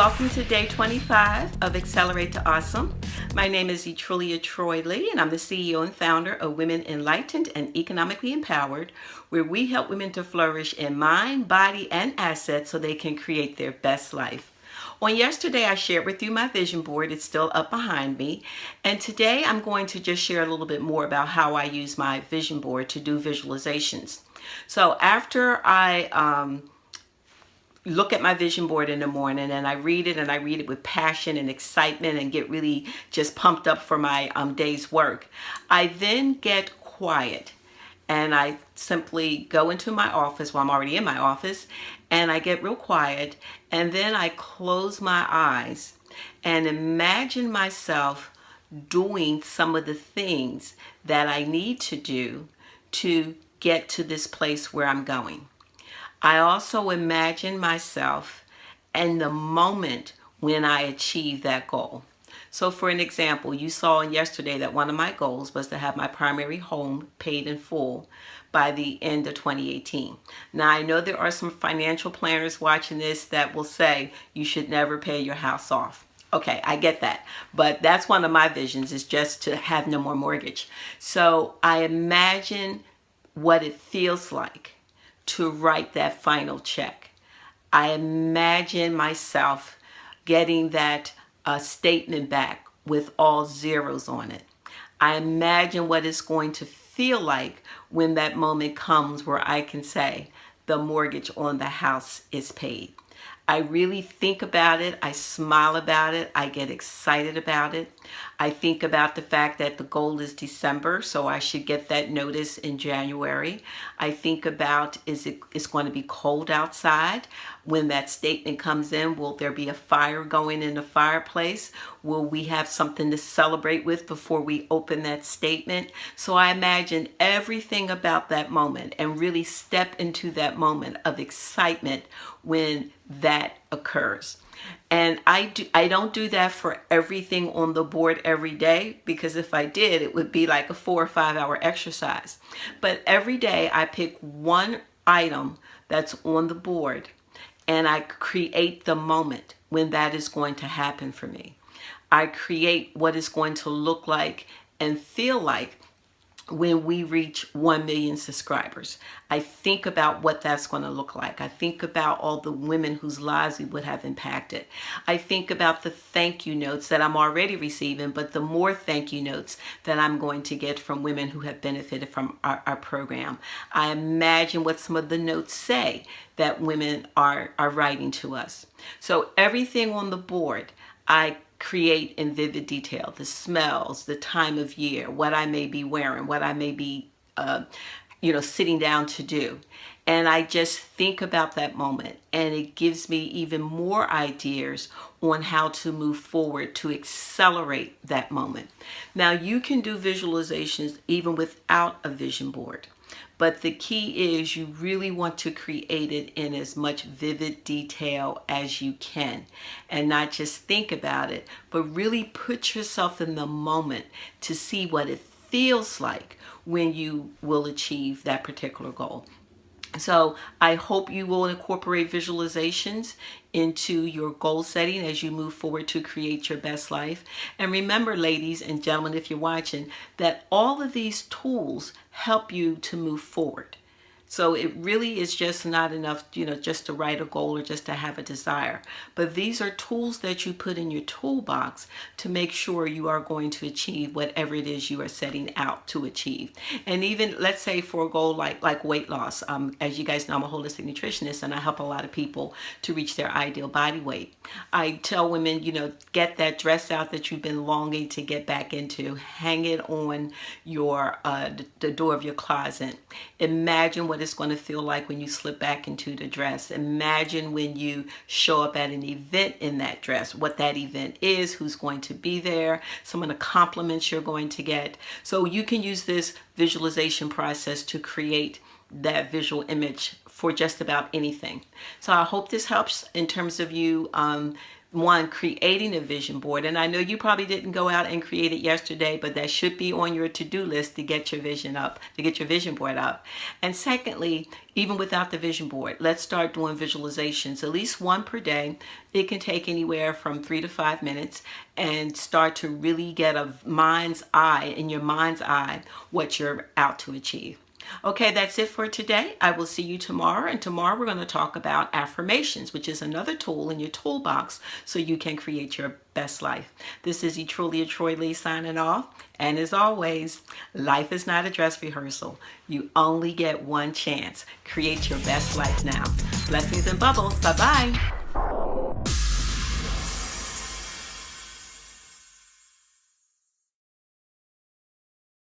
welcome to day 25 of Accelerate to Awesome. My name is Etrulia Troy Lee, and I'm the CEO and founder of Women Enlightened and Economically Empowered, where we help women to flourish in mind, body, and assets so they can create their best life. On yesterday, I shared with you my vision board. It's still up behind me. And today, I'm going to just share a little bit more about how I use my vision board to do visualizations. So after I look at my vision board in the morning and I read it with passion and excitement and get really just pumped up for my day's work, I then get quiet and I simply go into my office. Well, I'm already in my office, and I get real quiet, and then I close my eyes and imagine myself doing some of the things that I need to do to get to this place where I'm going. I also imagine myself in the moment when I achieve that goal. So for an example, you saw yesterday that one of my goals was to have my primary home paid in full by the end of 2018. Now, I know there are some financial planners watching this that will say you should never pay your house off. Okay, I get that. But that's one of my visions, is just to have no more mortgage. So I imagine what it feels like to write that final check. I imagine myself getting that statement back with all zeros on it. I imagine what it's going to feel like when that moment comes where I can say the mortgage on the house is paid. I really think about it. I smile about it. I get excited about it. I think about the fact that the goal is December, so I should get that notice in January. I think about, it's going to be cold outside when that statement comes in? Will there be a fire going in the fireplace? Will we have something to celebrate with before we open that statement? So I imagine everything about that moment and really step into that moment of excitement when that occurs. And I don't do that for everything on the board every day, because if I did, it would be like a 4 or 5 hour exercise. But every day I pick one item that's on the board and I create the moment when that is going to happen for me. I create what it's going to look like and feel like when we reach 1 million subscribers. I think about what that's going to look like. I think about all the women whose lives we would have impacted. I think about the thank you notes that I'm already receiving, but the more thank you notes that I'm going to get from women who have benefited from our program. I imagine what some of the notes say that women are writing to us. So everything on the board, I create in vivid detail: the smells, the time of year, what I may be wearing, what I may be sitting down to do. And I just think about that moment, and it gives me even more ideas on how to move forward to accelerate that moment. Now, you can do visualizations even without a vision board. But the key is you really want to create it in as much vivid detail as you can, and not just think about it, but really put yourself in the moment to see what it feels like when you will achieve that particular goal. So I hope you will incorporate visualizations into your goal setting as you move forward to create your best life. And remember, ladies and gentlemen, if you're watching, that all of these tools help you to move forward. So it really is just not enough, just to write a goal or just to have a desire. But these are tools that you put in your toolbox to make sure you are going to achieve whatever it is you are setting out to achieve. And even, let's say, for a goal like weight loss, as you guys know, I'm a holistic nutritionist, and I help a lot of people to reach their ideal body weight. I tell women, get that dress out that you've been longing to get back into. Hang it on your the door of your closet. Imagine what it's going to feel like when you slip back into the dress. Imagine when you show up at an event in that dress, what that event is, who's going to be there, some of the compliments you're going to get. So you can use this visualization process to create that visual image for just about anything. So I hope this helps in terms of you one, creating a vision board. And I know you probably didn't go out and create it yesterday, but that should be on your to-do list to get your vision up, to get your vision board up. And secondly, even without the vision board, let's start doing visualizations, at least one per day. It can take anywhere from 3 to 5 minutes, and start to really get a mind's eye, in your mind's eye, what you're out to achieve. Okay, that's it for today. I will see you tomorrow, and tomorrow we're going to talk about affirmations, which is another tool in your toolbox so you can create your best life. This is Etrulia Troy Lee signing off, and as always, life is not a dress rehearsal. You only get one chance. Create your best life now. Blessings and bubbles. Bye-bye.